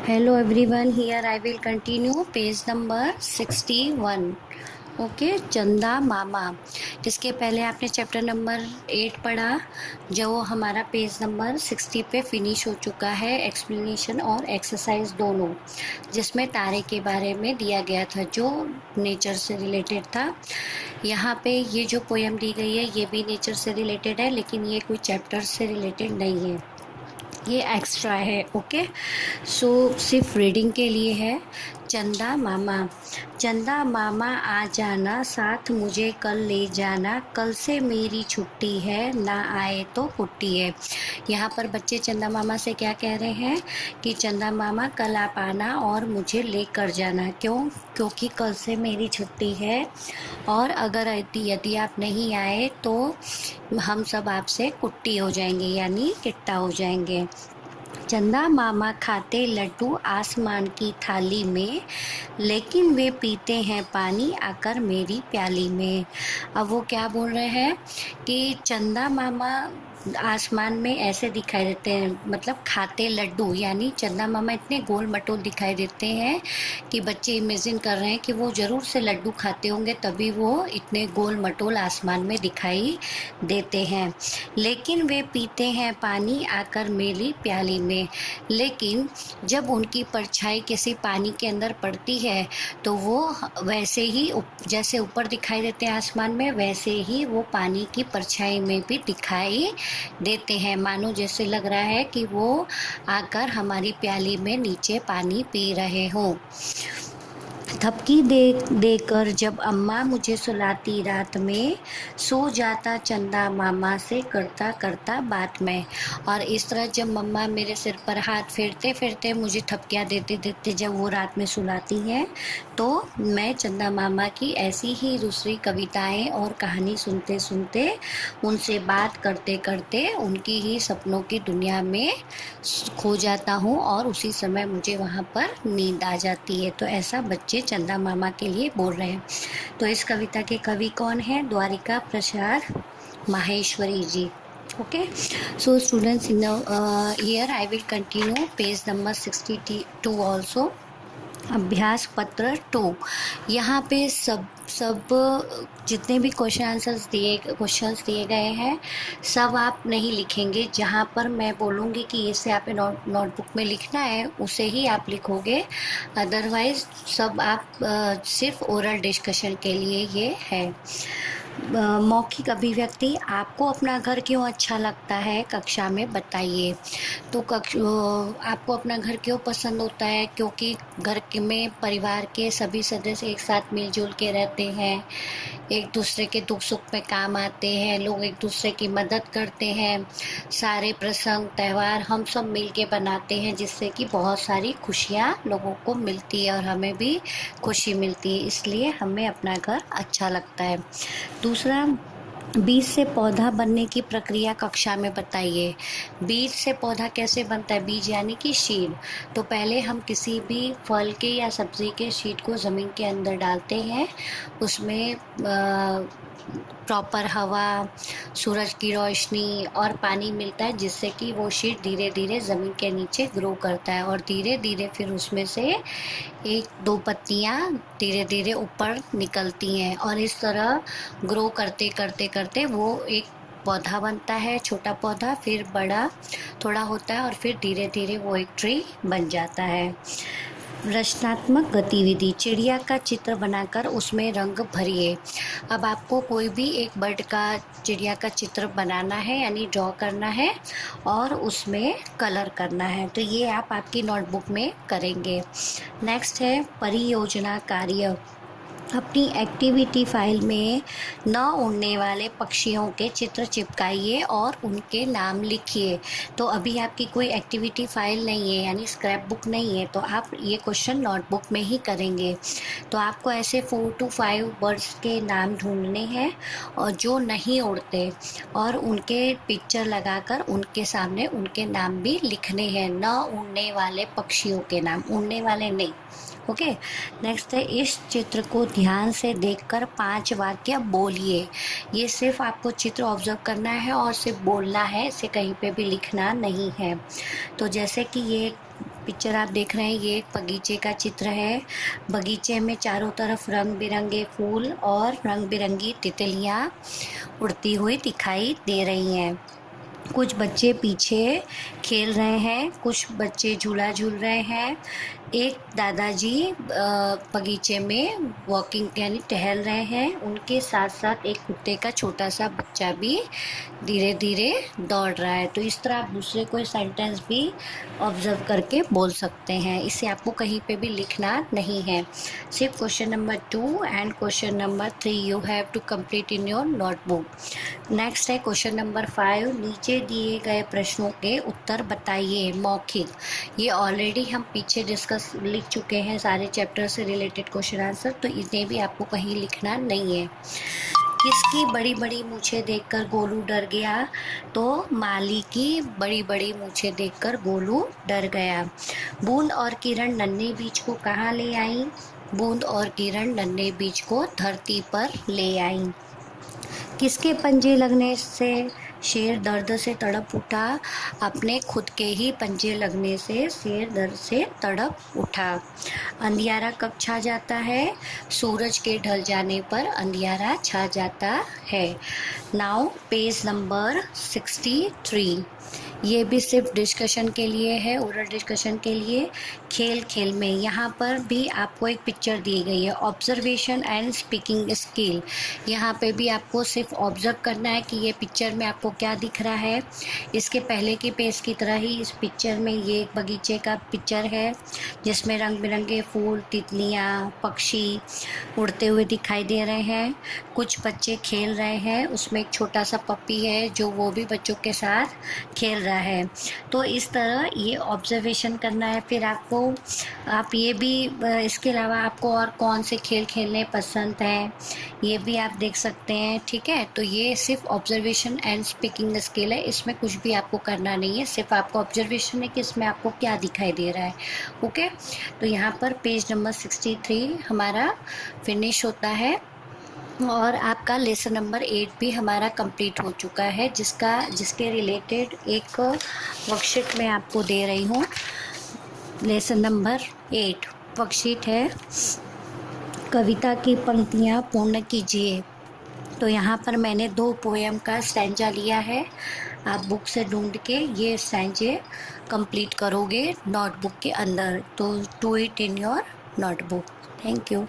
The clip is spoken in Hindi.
Hello everyone, here I will continue page number 61. Okay, चंदा मामा। इसके पहले आपने चैप्टर नंबर 8 पढ़ा, जो हमारा पेज नंबर 60 पे फिनिश हो चुका है, एक्सप्लेनेशन और एक्सरसाइज दोनों, जिसमें तारे के बारे में दिया गया था जो नेचर से रिलेटेड था। यहाँ पे ये जो पोएम दी गई है ये भी नेचर से रिलेटेड है, लेकिन ये कोई चैप्टर से रिलेटेड नहीं है, ये एक्स्ट्रा है। ओके, सो सिर्फ रीडिंग के लिए है। चंदा मामा। चंदा मामा आ जाना, साथ मुझे कल ले जाना, कल से मेरी छुट्टी है, ना आए तो कुट्टी है। यहाँ पर बच्चे चंदा मामा से क्या कह रहे हैं कि चंदा मामा कल आप आना और मुझे लेकर जाना। क्यों? क्योंकि कल से मेरी छुट्टी है और अगर यदि आप नहीं आए तो हम सब आपसे कुट्टी हो जाएंगे, यानी किट्टा हो जाएंगे। चंदा मामा खाते लड्डू आसमान की थाली में, लेकिन वे पीते हैं पानी आकर मेरी प्याली में। अब वो क्या बोल रहे हैं कि चंदा मामा आसमान में ऐसे दिखाई देते हैं, मतलब खाते लड्डू, यानी चंदा मामा इतने गोल मटोल दिखाई देते हैं कि बच्चे इमेजिन कर रहे हैं कि वो ज़रूर से लड्डू खाते होंगे, तभी वो इतने गोल मटोल आसमान में दिखाई देते हैं। लेकिन वे पीते हैं पानी आकर मेरी प्याली में, लेकिन जब उनकी परछाई किसी पानी के अंदर पड़ती है तो वो वैसे ही जैसे ऊपर दिखाई देते हैं आसमान में, वैसे ही वो पानी की परछाई में भी दिखाई देते हैं। मानो जैसे लग रहा है कि वो आकर हमारी प्याली में नीचे पानी पी रहे हों। थपकी दे देकर जब अम्मा मुझे सुलाती रात में, सो जाता चंदा मामा से करता करता बात में। और इस तरह जब मम्मा मेरे सिर पर हाथ फेरते फेरते मुझे थपकियाँ देते देते जब वो रात में सुलाती हैं, तो मैं चंदा मामा की ऐसी ही दूसरी कविताएं और कहानी सुनते सुनते, उनसे बात करते करते उनकी ही सपनों की दुनिया में खो जाता हूँ और उसी समय मुझे वहाँ पर नींद आ जाती है। तो ऐसा बच्चे चंदा मामा के लिए बोल रहे हैं। तो इस कविता के कवि कौन है? Dwarika Prasad Maheshwari ji. Okay, so students, in here I will continue page number 62 also. अभ्यास पत्र 2। यहाँ पे सब जितने भी क्वेश्चंस दिए गए हैं, सब आप नहीं लिखेंगे। जहाँ पर मैं बोलूँगी कि इसे आप नोटबुक में लिखना है, उसे ही आप लिखोगे। अदरवाइज सब आप सिर्फ ओरल डिस्कशन के लिए ये है। मौखिक अभिव्यक्ति। आपको अपना घर क्यों अच्छा लगता है, कक्षा में बताइए। तो आपको अपना घर क्यों पसंद होता है? क्योंकि घर में परिवार के सभी सदस्य एक साथ मिलजुल के रहते हैं, एक दूसरे के दुख सुख में काम आते हैं, लोग एक दूसरे की मदद करते हैं, सारे प्रसंग त्यौहार हम सब मिल के बनाते हैं, जिससे कि बहुत सारी खुशियाँ लोगों को मिलती है और हमें भी खुशी मिलती है, इसलिए हमें अपना घर अच्छा लगता है। दूसरा, बीज से पौधा बनने की प्रक्रिया कक्षा में बताइए। बीज से पौधा कैसे बनता है? बीज यानी कि सीड। तो पहले हम किसी भी फल के या सब्जी के सीड को ज़मीन के अंदर डालते हैं, उसमें प्रॉपर हवा, सूरज की रोशनी और पानी मिलता है, जिससे कि वो सीड धीरे धीरे ज़मीन के नीचे ग्रो करता है और धीरे धीरे फिर उसमें से एक दो पत्तियाँ धीरे धीरे ऊपर निकलती हैं और इस तरह ग्रो करते करते करते वो एक पौधा बनता है, छोटा पौधा, फिर बड़ा थोड़ा होता है और फिर धीरे धीरे वो एक ट्री बन जाता है। रचनात्मक गतिविधि। चिड़िया का चित्र बनाकर उसमें रंग भरिए। अब आपको कोई भी एक बर्ड का, चिड़िया का चित्र बनाना है, यानी ड्रॉ करना है और उसमें कलर करना है। तो ये आप आपकी नोटबुक में करेंगे। नेक्स्ट है परियोजना कार्य। अपनी एक्टिविटी फाइल में न उड़ने वाले पक्षियों के चित्र चिपकाइए और उनके नाम लिखिए। तो अभी आपकी कोई एक्टिविटी फाइल नहीं है, यानी स्क्रैप बुक नहीं है, तो आप ये क्वेश्चन नोटबुक में ही करेंगे। तो आपको ऐसे 4 to 5 बर्ड्स के नाम ढूंढने हैं और जो नहीं उड़ते, और उनके पिक्चर लगाकर उनके सामने उनके नाम भी लिखने हैं। न उड़ने वाले पक्षियों के नाम, उड़ने वाले नहीं। ओके, नेक्स्ट है इस चित्र को ध्यान से देखकर 5 वाक्य बोलिए। ये सिर्फ आपको चित्र ऑब्जर्व करना है और सिर्फ बोलना है, इसे कहीं पे भी लिखना नहीं है। तो जैसे कि ये पिक्चर आप देख रहे हैं ये एक बगीचे का चित्र है। बगीचे में चारों तरफ रंग बिरंगे फूल और रंग बिरंगी तितलियाँ उड़ती हुई दिखाई दे रही हैं। कुछ बच्चे पीछे खेल रहे हैं, कुछ बच्चे झूला झूल रहे हैं। एक दादाजी बगीचे में वॉकिंग यानी टहल रहे हैं। उनके साथ साथ एक कुत्ते का छोटा सा बच्चा भी धीरे धीरे दौड़ रहा है। तो इस तरह आप दूसरे कोई सेंटेंस भी ऑब्जर्व करके बोल सकते हैं। इसे आपको कहीं पे भी लिखना नहीं है। सिर्फ question number 2 and question number 3 you have to complete in your notebook. Next है क्वेश्चन नंबर 5, नीचे दिए गए प्रश्नों के उत्तर बताइए। मौखिक, ये ऑलरेडी हम पीछे लिख चुके हैं सारे चैप्टर से रिलेटेड क्वेश्चन आंसर, तो इन्हें भी आपको कहीं लिखना नहीं है। किसकी बड़ी बड़ी मूछें देखकर गोलू डर गया? तो माली की बड़ी बड़ी मूछें देखकर गोलू डर गया। बूंद और किरण नन्हे बीज को कहाँ ले आई? बूंद और किरण नन्हे बीज को धरती पर ले आई। किसके पंजे लगने से शेर दर्द से तड़प उठा? अपने खुद के ही पंजे लगने से शेर दर्द से तड़प उठा। अंधियारा कब छा जाता है? सूरज के ढल जाने पर अंधियारा छा जाता है। नाउ पेज नंबर 63, ये भी सिर्फ डिस्कशन के लिए है, ओरल डिस्कशन के लिए। खेल खेल में यहाँ पर भी आपको एक पिक्चर दी गई है, ऑब्जर्वेशन एंड स्पीकिंग स्किल। यहाँ पे भी आपको सिर्फ ऑब्जर्व करना है कि ये पिक्चर में आपको क्या दिख रहा है। इसके पहले के पेज की तरह ही इस पिक्चर में ये एक बगीचे का पिक्चर है जिसमें रंग बिरंगे फूल, तितलियाँ, पक्षी उड़ते हुए दिखाई दे रहे हैं। कुछ बच्चे खेल रहे हैं, उसमें एक छोटा सा पप्पी है जो वो भी बच्चों के साथ खेल रहा है। तो इस तरह ये ऑब्जर्वेशन करना है। फिर आपको आप ये भी इसके अलावा आपको और कौन से खेल खेलने पसंद हैं ये भी आप देख सकते हैं। ठीक है, तो ये सिर्फ ऑब्जर्वेशन एंड स्पीकिंग स्किल है, इसमें कुछ भी आपको करना नहीं है, सिर्फ आपको ऑब्जर्वेशन है कि इसमें आपको क्या दिखाई दे रहा है। ओके, तो यहाँ पर पेज नंबर 63 हमारा फिनिश होता है और आपका लेसन नंबर 8 भी हमारा कंप्लीट हो चुका है, जिसके रिलेटेड एक वर्कशीट मैं आपको दे रही हूँ। लेसन नंबर 8 वर्कशीट है, कविता की पंक्तियाँ पूर्ण कीजिए। तो यहाँ पर मैंने 2 पोएम का स्टैंजा लिया है, आप बुक से ढूंढ के ये स्टैंजे कंप्लीट करोगे नोटबुक के अंदर। तो do it in your notebook. Thank you.